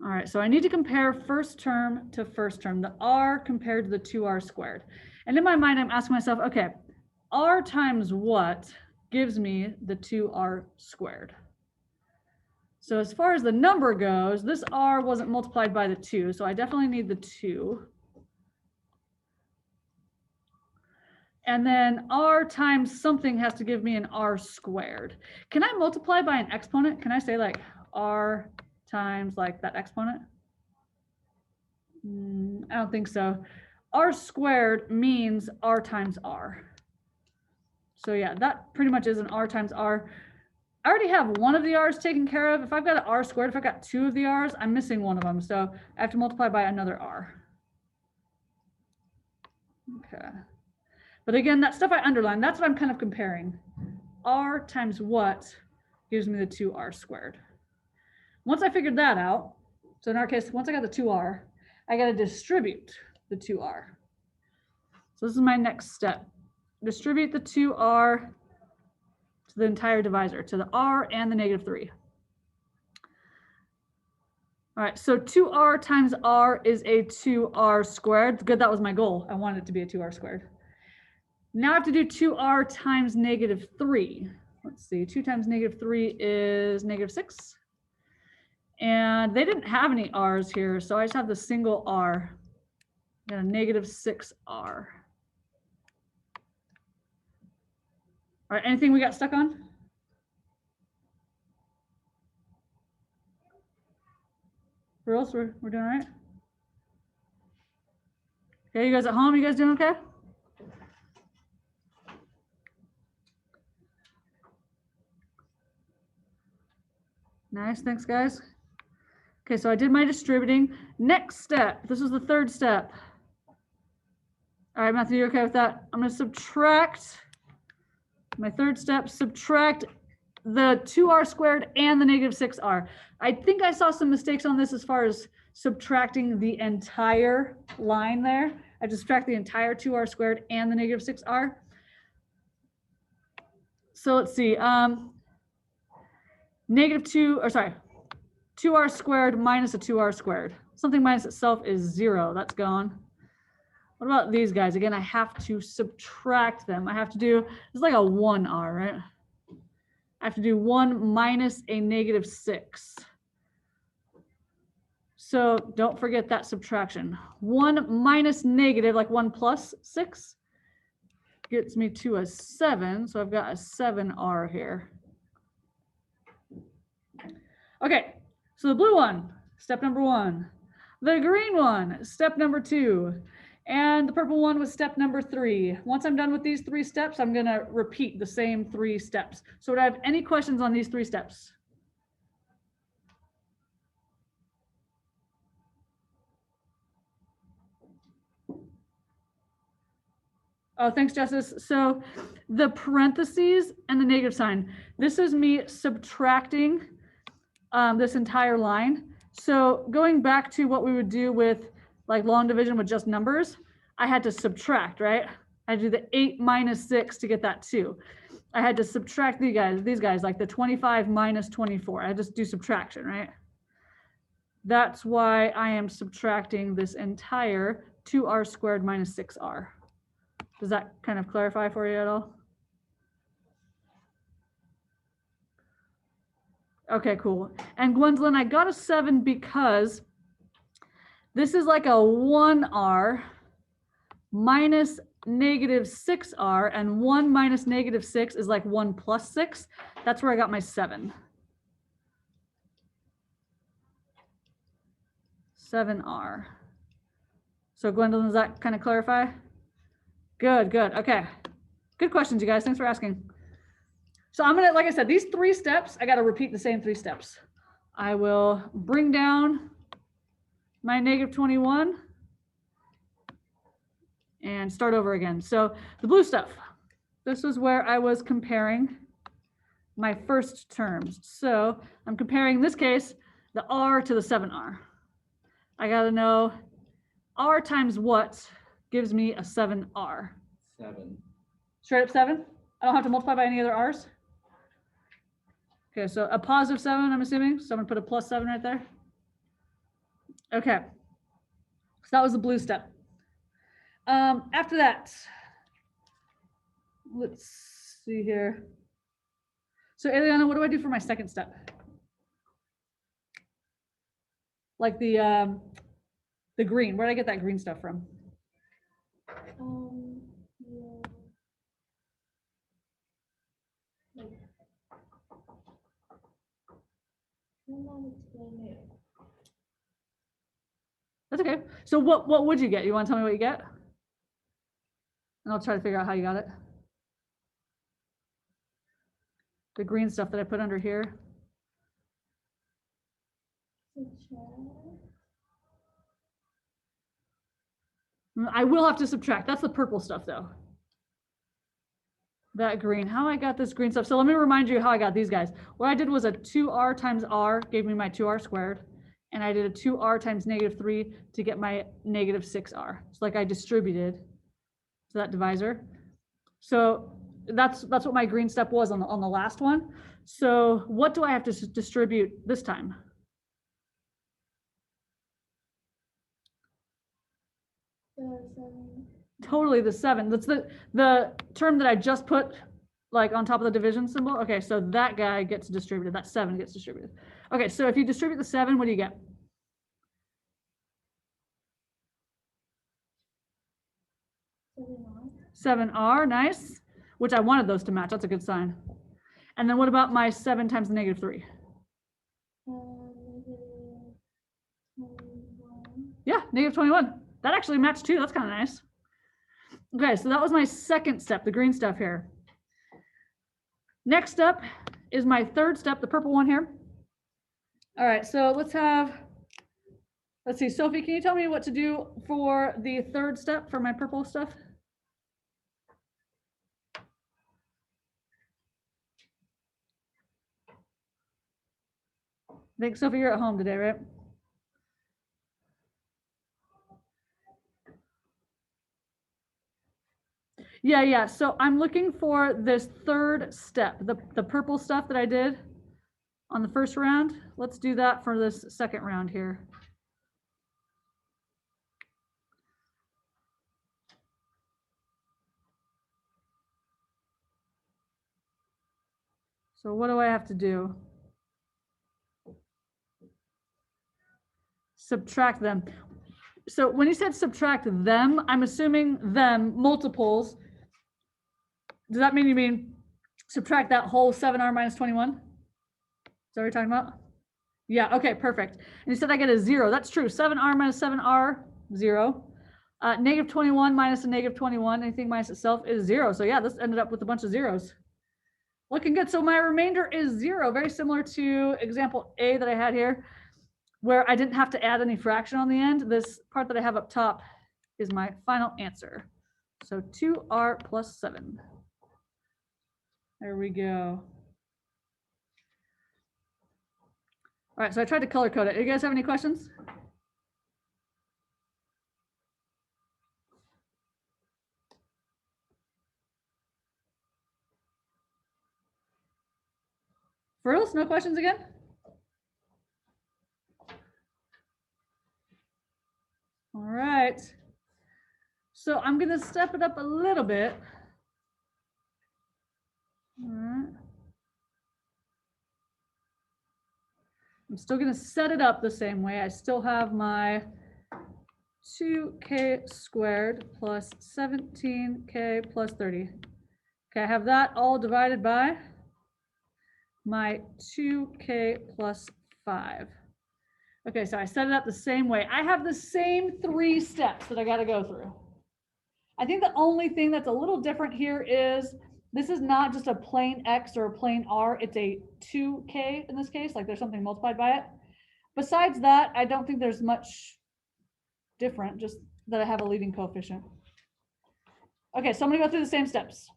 All right, so I need to compare first term to first term, the r compared to the 2r squared. And in my mind, I'm asking myself, okay, r times what gives me the 2r squared? So as far as the number goes, this r wasn't multiplied by the 2, so I definitely need the 2. And then r times something has to give me an r squared. Can I multiply by an exponent? Can I say like r times like that exponent? I don't think so. R squared means r times r. So yeah, that pretty much is an r times r. I already have one of the r's taken care of. If I've got an r squared, if I've got 2 of the r's, I'm missing one of them. So I have to multiply by another r. Okay. But again, that stuff I underlined, that's what I'm kind of comparing. R times what gives me the 2r squared. Once I figured that out, so in our case, once I got the 2r, I got to distribute the 2r. So this is my next step. Distribute the 2r to the entire divisor, to the r and the -3. All right, so 2r times r is a 2r squared. Good, that was my goal. I wanted it to be a 2r squared. Now I have to do 2r times -3. Let's see, 2 times -3 is -6. And they didn't have any r's here, so I just have the single r. I got a -6r. All right, anything we got stuck on? For else, we're doing all right? Okay, you guys at home, you guys doing okay? Nice, thanks guys. Okay, so I did my distributing. Next step, this is the third step. All right, Matthew, you okay with that? I'm gonna subtract, my third step, subtract the 2r squared and the -6r. I think I saw some mistakes on this as far as subtracting the entire line there. I just subtract the entire 2r squared and the -6r. So let's see, -2r squared minus a 2r squared. Something minus itself is 0, that's gone. What about these guys? Again, I have to subtract them. I have to do, it's like a 1r, right? I have to do 1 minus a -6. So don't forget that subtraction. 1 minus negative, like 1 plus 6, gets me to a 7. So I've got a 7r here. Okay, so the blue one, step number 1. The green one, step number 2. And the purple one was step number 3. Once I'm done with these 3 steps, I'm going to repeat the same 3 steps. So would I have any questions on these 3 steps? Oh, thanks, Justice. So the parentheses and the negative sign, this is me subtracting this entire line. So going back to what we would do with like long division with just numbers, I had to subtract, right? I had to do the 8 minus 6 to get that 2. I had to subtract these guys, like the 25 minus 24. I just do subtraction, right? That's why I am subtracting this entire 2r squared minus 6r. Does that kind of clarify for you at all? Okay, cool. And Gwendolyn, I got a 7 because this is like a 1r minus -6r, and 1 minus -6 is like 1 plus 6. That's where I got my 7. 7r. So Gwendolyn, does that kind of clarify? Good, good. Okay. Good questions, you guys. Thanks for asking. So I'm gonna, like I said, these 3 steps, I got to repeat the same 3 steps. I will bring down my -21 and start over again. So the blue stuff, this is where I was comparing my first terms. So I'm comparing, in this case, the r to the 7r. I got to know r times what gives me a 7r. 7. Straight up 7? I don't have to multiply by any other r's? Okay, so a +7, I'm assuming. So I'm gonna put a +7 right there. Okay, so that was the blue step. After that, let's see here. So Eliana, what do I do for my second step? Like the green, where did I get that green stuff from? That's okay. So what would you get? You want to tell me what you get? And I'll try to figure out how you got it. The green stuff that I put under here. I will have to subtract. That's the purple stuff though. That green, how I got this green stuff. So let me remind you how I got these guys. What I did was a 2r times r gave me my 2r squared. And I did a 2r times -3 to get my -6r. So like I distributed to that divisor. So that's what my green step was on the last one. So what do I have to distribute this time? Totally the 7. That's the term that I just put like on top of the division symbol. Okay, so that guy gets distributed. That 7 gets distributed. Okay, so if you distribute the 7, what do you get? 7r, nice. Which I wanted those to match. That's a good sign. And then what about my 7 times the -3? Yeah, -21. That actually matched too. That's kind of nice. Okay, so that was my second step, the green stuff here. Next up is my third step, the purple one here. All right, so let's see, Sophie, can you tell me what to do for the third step for my purple stuff? I think, Sophie, you're at home today, right? Yeah. So I'm looking for this third step, the purple stuff that I did on the first round. Let's do that for this second round here. So what do I have to do? Subtract them. So when you said subtract them, I'm assuming them multiples. Does that mean you mean subtract that whole 7r minus 21? Is that what you're talking about? Yeah, okay, perfect. And you said I get a 0. That's true. 7r minus 7r, 0. -21 minus a -21, anything minus itself is 0. So yeah, this ended up with a bunch of zeros. Looking good. So my remainder is 0, very similar to example A that I had here, where I didn't have to add any fraction on the end. This part that I have up top is my final answer. So 2r plus 7. There we go. All right, so I tried to color code it. You guys have any questions? For reals? No questions again? All right. So I'm going to step it up a little bit. All right. I'm still going to set it up the same way. I still have my 2k squared plus 17k plus 30. Okay, I have that all divided by my 2k plus 5. Okay, so I set it up the same way. I have the same 3 steps that I got to go through. I think the only thing that's a little different here is this is not just a plain X or a plain R, it's a 2K in this case, like there's something multiplied by it. Besides that, I don't think there's much different, just that I have a leading coefficient. Okay, so I'm gonna go through the same steps.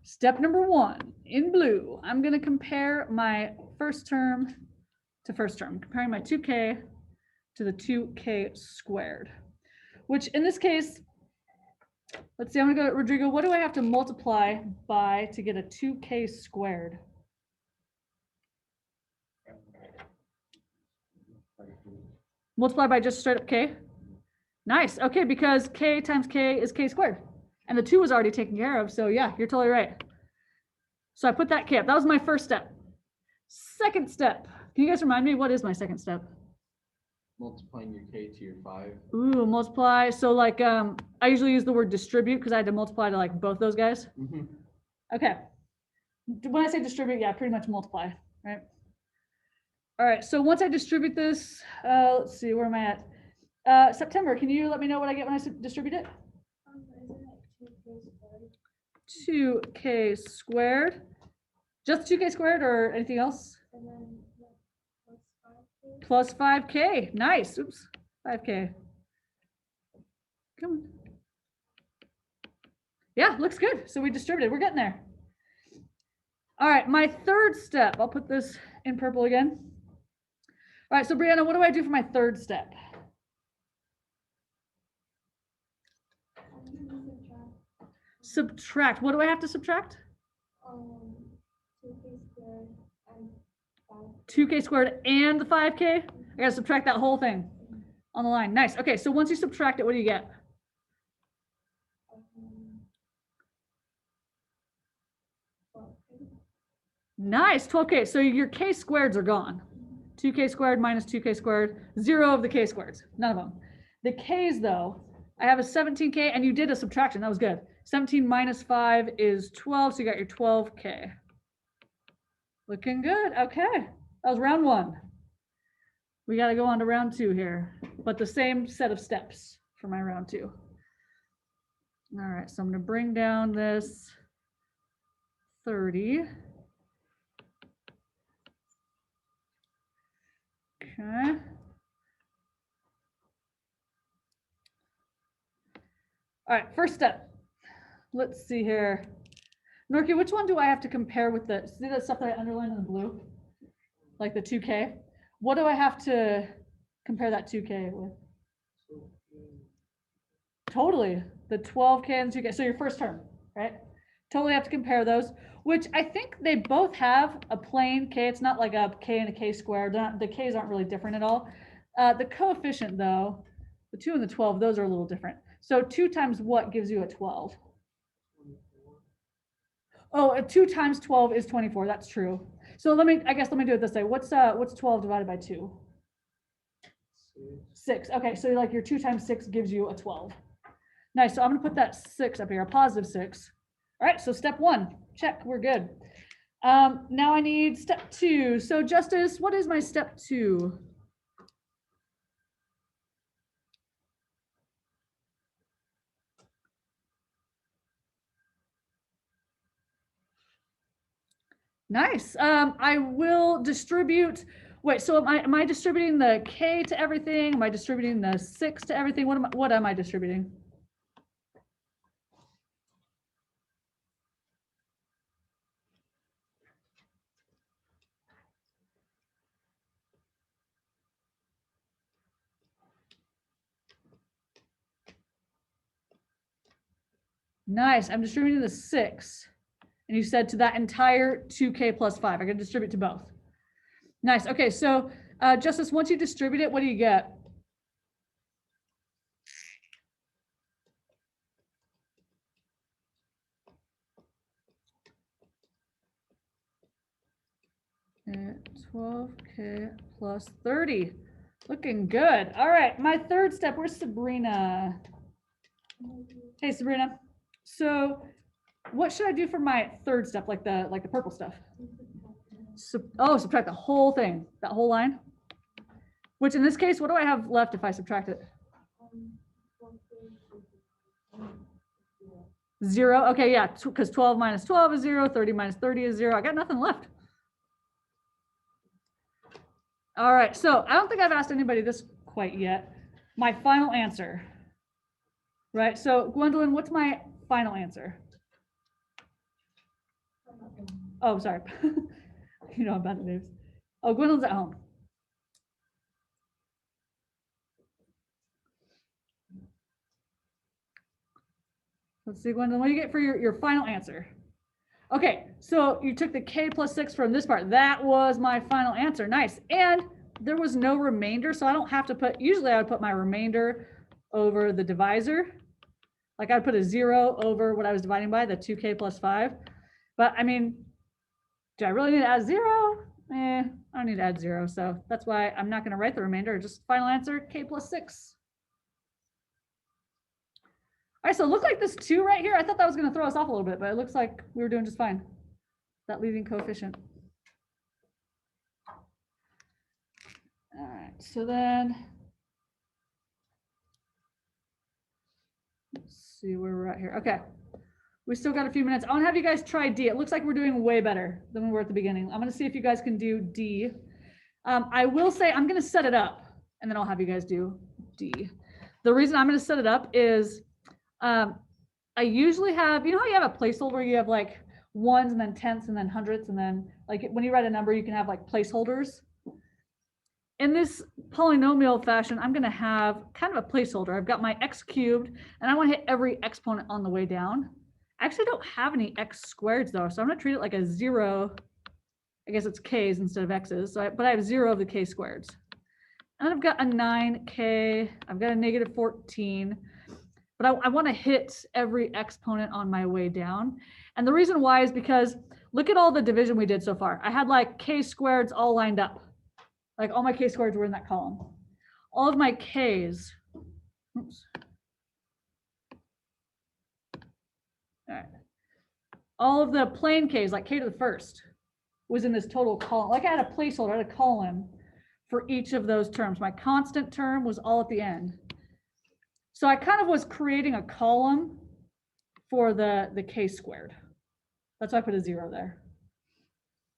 Step number 1, in blue, I'm gonna compare my first term to first term, comparing my 2K to the 2K squared, which in this case, let's see, I'm gonna go, Rodrigo, what do I have to multiply by to get a 2K squared? Multiply by just straight up k? Nice. Okay, because k times k is k squared. And the 2 was already taken care of. So yeah, you're totally right. So I put that k up. That was my first step. Second step. Can you guys remind me, what is my second step? Multiplying your k to your 5. Ooh, multiply. So like, I usually use the word distribute because I had to multiply to like both those guys. Mm-hmm. Okay. When I say distribute, yeah, pretty much multiply, right? All right, so once I distribute this, let's see, where am I at? September, can you let me know what I get when I distribute it? 2k squared. Just 2k squared or anything else? And then Plus 5k. Nice. Oops. 5k. Come on. Yeah, looks good. So we distributed. We're getting there. All right, my third step. I'll put this in purple again. All right, so Brianna, what do I do for my third step? Subtract. What do I have to subtract? 2k squared and the 5k? I gotta subtract that whole thing on the line. Nice. Okay, so once you subtract it, what do you get? Nice, 12k. So your k squareds are gone. 2k squared minus 2k squared, 0 of the k squareds, none of them. The k's though, I have a 17k and you did a subtraction, that was good. 17 minus 5 is 12, so you got your 12k. Looking good, okay. That was round 1. We gotta go on to round 2 here, but the same set of steps for my round 2. All right, so I'm gonna bring down this 30. Okay. All right, first step. Let's see here. Norky, which one do I have to compare with the, see that stuff that I underlined in the blue? Like the 2K? What do I have to compare that 2K with? Totally, the 12K and 2K, so your first term, right? Totally have to compare those, which I think they both have a plain K. It's not like a K and a K squared. The Ks aren't really different at all. The coefficient though, the 2 and the 12, those are a little different. So 2 times what gives you a 12? Oh, 2 times 12 is 24. That's true. So I guess let me do it this way. What's 12 divided by 2? 6. Okay, so like your 2 times 6 gives you a 12. Nice. So I'm gonna put that 6 up here, a positive 6. All right. So step 1, check. We're good. Now I need step 2. So Justice, what is my step 2? Nice. I will distribute. Wait, so am I distributing the K to everything? Am I distributing the 6 to everything? What am I distributing? Nice. I'm distributing the 6. And you said to that entire 2K plus 5. I can distribute to both. Nice. Okay, so Justice, once you distribute it, what do you get? At 12K plus 30. Looking good. All right, my third step. Where's Sabrina? Hey, Sabrina. So what should I do for my third step, like the purple stuff? Subtract the whole thing, that whole line. Which in this case, what do I have left if I subtract it? 0. Okay, yeah, because 12 minus 12 is 0, 30 minus 30 is 0. I got nothing left. All right, so I don't think I've asked anybody this quite yet. My final answer, right? So Gwendolyn, what's my final answer? Oh, sorry. You know I'm bad at names. Oh, Gwendolyn's at home. Let's see, Gwendolyn, what do you get for your final answer? Okay, so you took the K plus 6 from this part. That was my final answer. Nice. And there was no remainder, so I don't have to put, usually I would put my remainder over the divisor. Like I'd put a 0 over what I was dividing by, the 2k plus 5. But I mean, do I really need to add 0? I don't need to add 0. So that's why I'm not going to write the remainder. Just final answer, k plus 6. All right, so it looked like this 2 right here. I thought that was going to throw us off a little bit, but it looks like we were doing just fine. That leading coefficient. All right, so then let's see where we're at here. Okay, we still got a few minutes. I want to have you guys try D. It looks like we're doing way better than we were at the beginning. I'm going to see if you guys can do D. I will say I'm going to set it up, and then I'll have you guys do D. The reason I'm going to set it up is I usually have, you know how you have a placeholder, you have like ones and then tenths and then hundredths, and then like when you write a number, you can have like placeholders. In this polynomial fashion, I'm going to have kind of a placeholder. I've got my x cubed, and I want to hit every exponent on the way down. I actually don't have any x squareds though, so I'm going to treat it like a 0. I guess it's k's instead of x's. So but I have 0 of the k squareds. And I've got a 9k. I've got a negative 14. But I want to hit every exponent on my way down. And the reason why is because look at all the division we did so far. I had like k squareds all lined up. Like all my k squareds were in that column. All of my k's, oops. All right. All of the plain k's, like k to the first, was in this total column. Like I had a placeholder, I had a column for each of those terms. My constant term was all at the end. So I kind of was creating a column for the k squared. That's why I put a 0 there.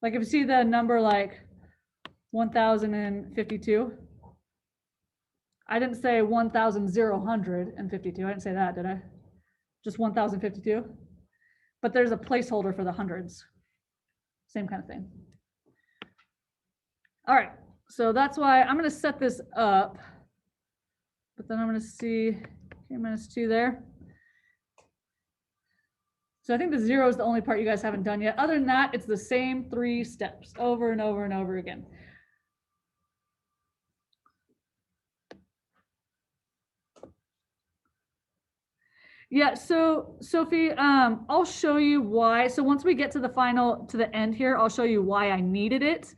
Like if you see the number like 1052, I didn't say 1052. I didn't say that, did I? Just 1052. But there's a placeholder for the hundreds. Same kind of thing. All right, so that's why I'm going to set this up. But then I'm going to see k minus 2 there. So I think the 0 is the only part you guys haven't done yet. Other than that, it's the same 3 steps over and over and over again. Yeah, so Sophie, I'll show you why. So once we get to the end here, I'll show you why I needed it.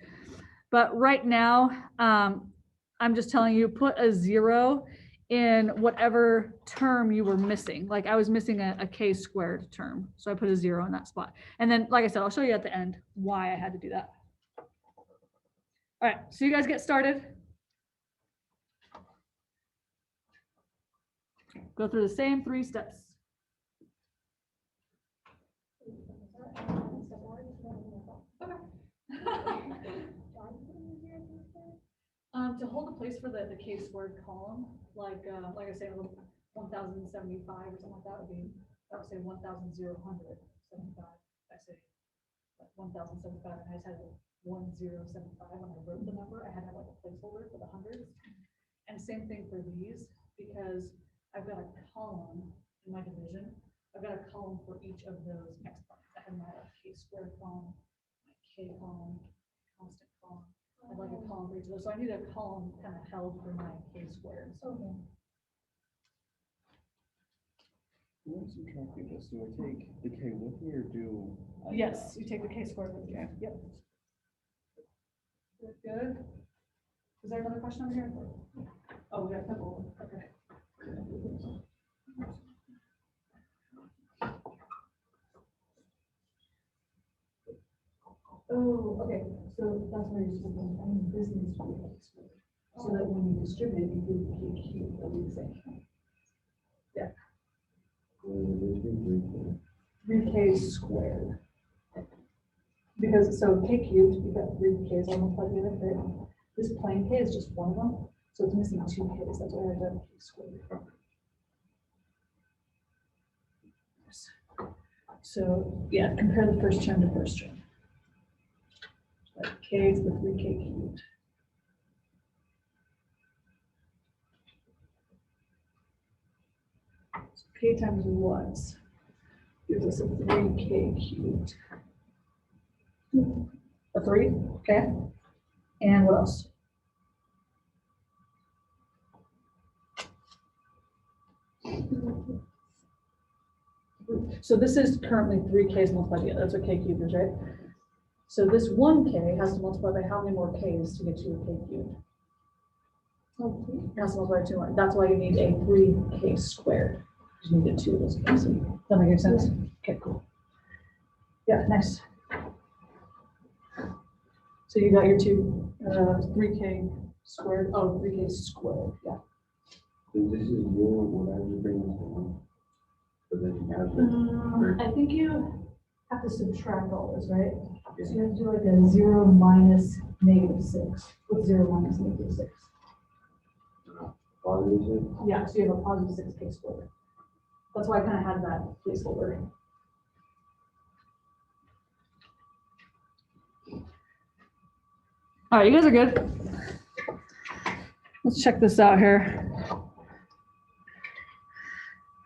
But right now, I'm just telling you, put a 0 in whatever term you were missing. Like I was missing a k squared term. So I put a 0 in that spot. And then, like I said, I'll show you at the end why I had to do that. All right, so you guys get started. Go through the same 3 steps. To hold a place for the k squared column, like I say, 1075 or something like that would be, I would say 1075. I say 1075, and I just had 1075 when I wrote the number. I had to have like a placeholder for the hundreds. And same thing for these, because I've got a column in my division. I've got a column for each of those exponents. I have my k squared column, my k column, constant column. I'd like a column for each of those. So I need a column kind of held for my k squared. Okay. When subtracting this, do I take the k with me or do I? Yes, you take the k squared with you. Yep. Good. Is there another question over here? Oh, we got a couple. Okay. Oh, okay. So that's where you're supposed to, I mean, this needs to be k squared. So that when you distribute it, you do the k cubed, it'll be the same. Yeah. 3k squared. Because so k cubed, you've got 3k's almost like the other bit. This plain k is just one of them, so it's missing 2k's. That's why I done k squared. So yeah, compare the first term to first term. Like k is the 3k cubed. So k times 1 gives us a 3k cubed. A 3, okay. And what else? So this is currently 3k's multiplied together. That's what k cubed is, right? So this 1k has to multiply by how many more k's to get to a k cubed? It has to multiply by 2 more. That's why you need a 3k squared. You need 2 of those k's. Does that make any sense? Okay, cool. Yeah, nice. So you got your 3k squared. Oh, 3k squared. Yeah. So this is 0, what I was bringing to 1. But then you have the I think you have to subtract all this, right? So you have to do like a 0 minus -6. What's 0 minus -6? positive. Yeah, so you have a positive 6k squared. That's why I kind of had that placeholder. All right, you guys are good. Let's check this out here.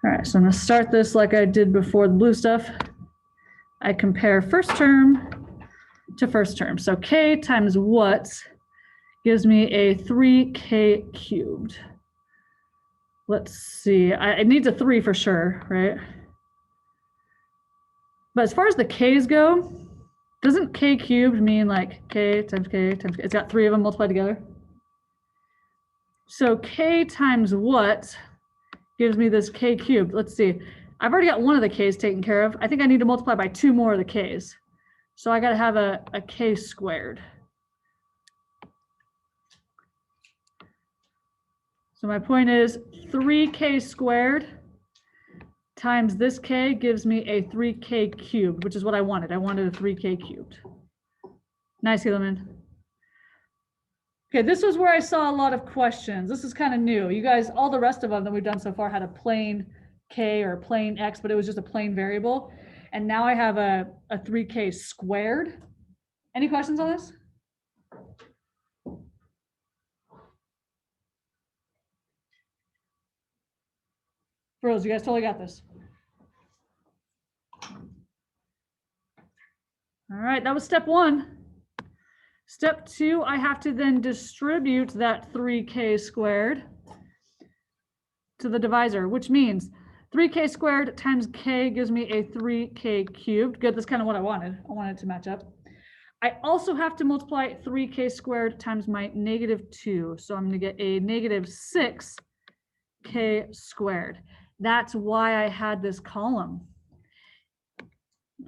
All right, so I'm gonna start this like I did before the blue stuff. I compare first term to first term. So k times what gives me a 3k cubed. Let's see, it needs a 3 for sure, right? But as far as the k's go, doesn't k cubed mean like k times k times k? It's got 3 of them multiplied together. So k times what gives me this k cubed? Let's see. I've already got one of the k's taken care of. I think I need to multiply by 2 more of the k's. So I got to have a k squared. So my point is 3k squared times this k gives me a 3k cubed, which is what I wanted. I wanted a 3k cubed. Nice, Helaman. Okay, this was where I saw a lot of questions. This is kind of new. You guys, all the rest of them that we've done so far had a plain k or plain x, but it was just a plain variable. And now I have a 3k squared. Any questions on this? Bros, you guys totally got this. All right, that was step 1. Step 2, I have to then distribute that 3k squared to the divisor, which means 3k squared times k gives me a 3k cubed. Good, that's kind of what I wanted. I wanted it to match up. I also have to multiply 3k squared times my -2. So I'm going to get a -6k squared. That's why I had this column.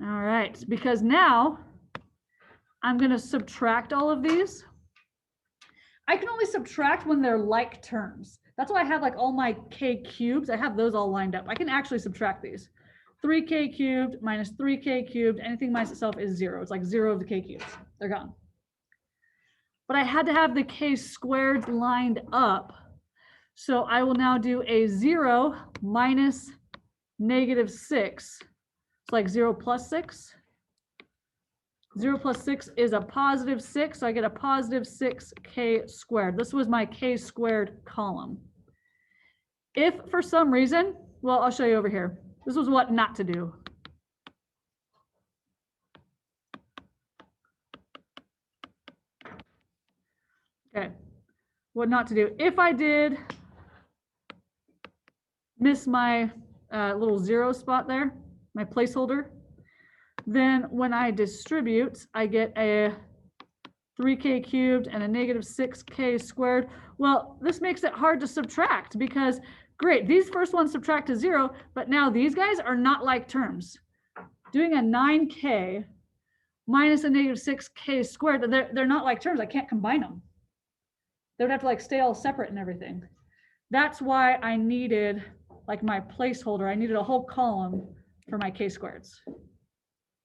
All right, because now I'm going to subtract all of these. I can only subtract when they're like terms. That's why I have like all my k cubes. I have those all lined up. I can actually subtract these. 3k cubed minus 3k cubed, anything minus itself is 0. It's like 0 of the k cubes. They're gone. But I had to have the k squared lined up. So I will now do a 0 minus -6. It's like 0 plus 6. 0 plus 6 is a +6, so I get a +6k squared. This was my k squared column. If for some reason, well, I'll show you over here. This was what not to do. Okay, what not to do. If I did miss my little 0 spot there, my placeholder, then when I distribute, I get a 3k cubed and a -6k squared. Well, this makes it hard to subtract because, great, these first ones subtract to 0, but now these guys are not like terms. Doing a 9k minus a -6k squared, they're not like terms. I can't combine them. They would have to like stay all separate and everything. That's why I needed like my placeholder. I needed a whole column for my k squareds.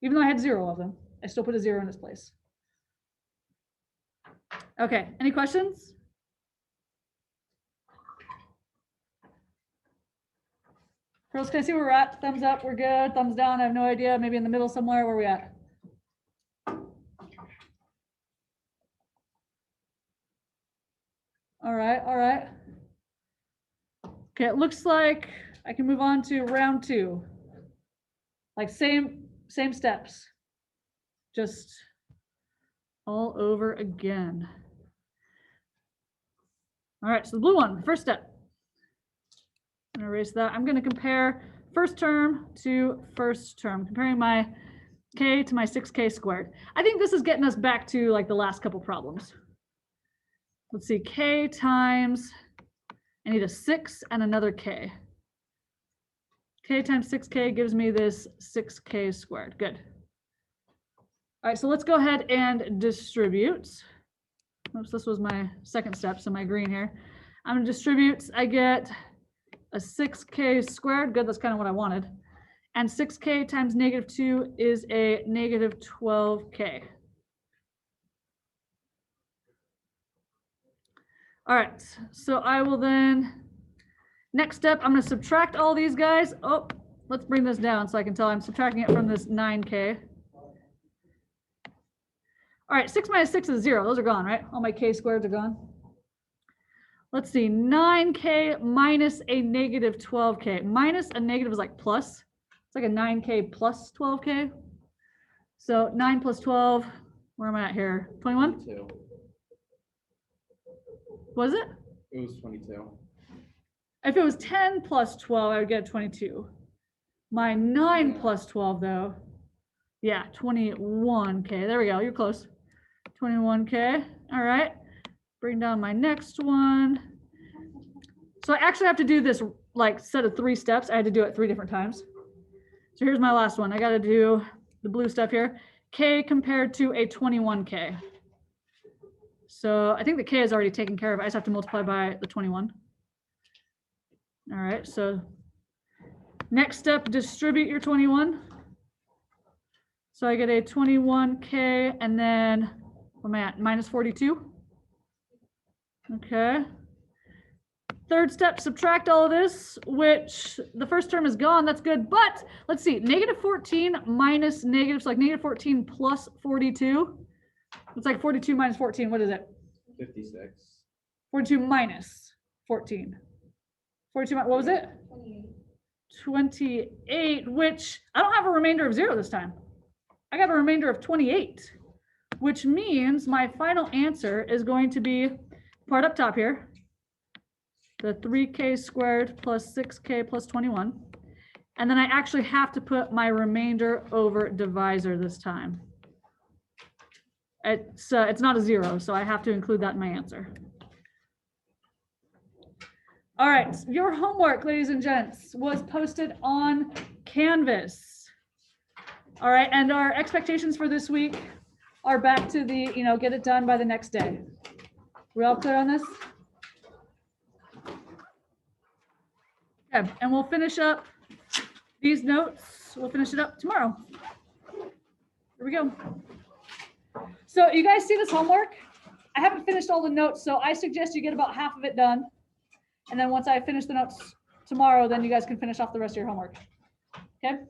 Even though I had 0 of them, I still put a 0 in its place. Okay, any questions? Girls, can I see where we're at? Thumbs up, we're good. Thumbs down, I have no idea. Maybe in the middle somewhere. Where are we at? All right, all right. Okay, it looks like I can move on to round 2. Like same steps, just all over again. All right, so the blue one, first step. I'm gonna erase that. I'm gonna compare first term to first term, comparing my k to my 6k squared. I think this is getting us back to like the last couple problems. Let's see, k times, I need a 6 and another k. K times 6k gives me this 6k squared. Good. All right, so let's go ahead and distribute. Oops, this was my second step, so my green here. I'm gonna distribute, I get a 6k squared. Good, that's kind of what I wanted. And 6k times -2 is a -12k. All right, so I will then, next step, I'm gonna subtract all these guys. Oh, let's bring this down so I can tell I'm subtracting it from this 9k. All right, 6 minus 6 is 0. Those are gone, right? All my k squareds are gone. Let's see, 9k minus a -12k. Minus a negative is like plus. It's like a 9k plus 12k. So 9 plus 12, where am I at here? 21? 22. Was it? It was 22. If it was 10 plus 12, I would get 22. My 9 plus 12 though, yeah, 21k. There we go, you're close. 21k, all right. Bring down my next one. So I actually have to do this like set of 3 steps. I had to do it 3 different times. So here's my last one. I got to do the blue stuff here. K compared to a 21k. So I think the k is already taken care of. I just have to multiply by the 21. All right, so next step, distribute your 21. So I get a 21k and then, what am I at, -42? Okay. Third step, subtract all of this, which the first term is gone. That's good. But let's see, -14 minus negative, so like -14 plus 42. It's like 42 minus 14. What is it? 56. 42 minus 14. 42, what was it? 28, which I don't have a remainder of 0 this time. I got a remainder of 28, which means my final answer is going to be part up top here. The 3k squared plus 6k plus 21. And then I actually have to put my remainder over divisor this time. It's not a 0, so I have to include that in my answer. All right, your homework, ladies and gents, was posted on Canvas. All right, and our expectations for this week are back to the, get it done by the next day. We all clear on this? Okay, and we'll finish up these notes. We'll finish it up tomorrow. Here we go. So you guys see this homework? I haven't finished all the notes, so I suggest you get about half of it done. And then once I finish the notes tomorrow, then you guys can finish off the rest of your homework. Okay?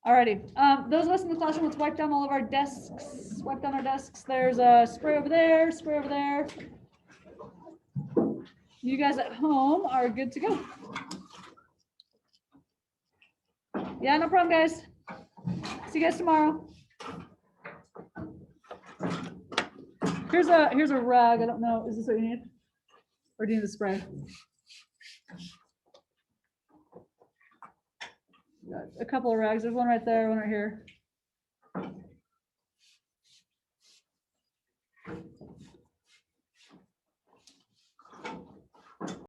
Alrighty. Those of us in the classroom, let's wipe down all of our desks. Wipe down our desks. There's a spray over there, spray over there. You guys at home are good to go. Yeah, no problem, guys. See you guys tomorrow. Here's a rag. I don't know. Is this what you need? Or do you need the spray? Got a couple of rags. There's one right there, one right here.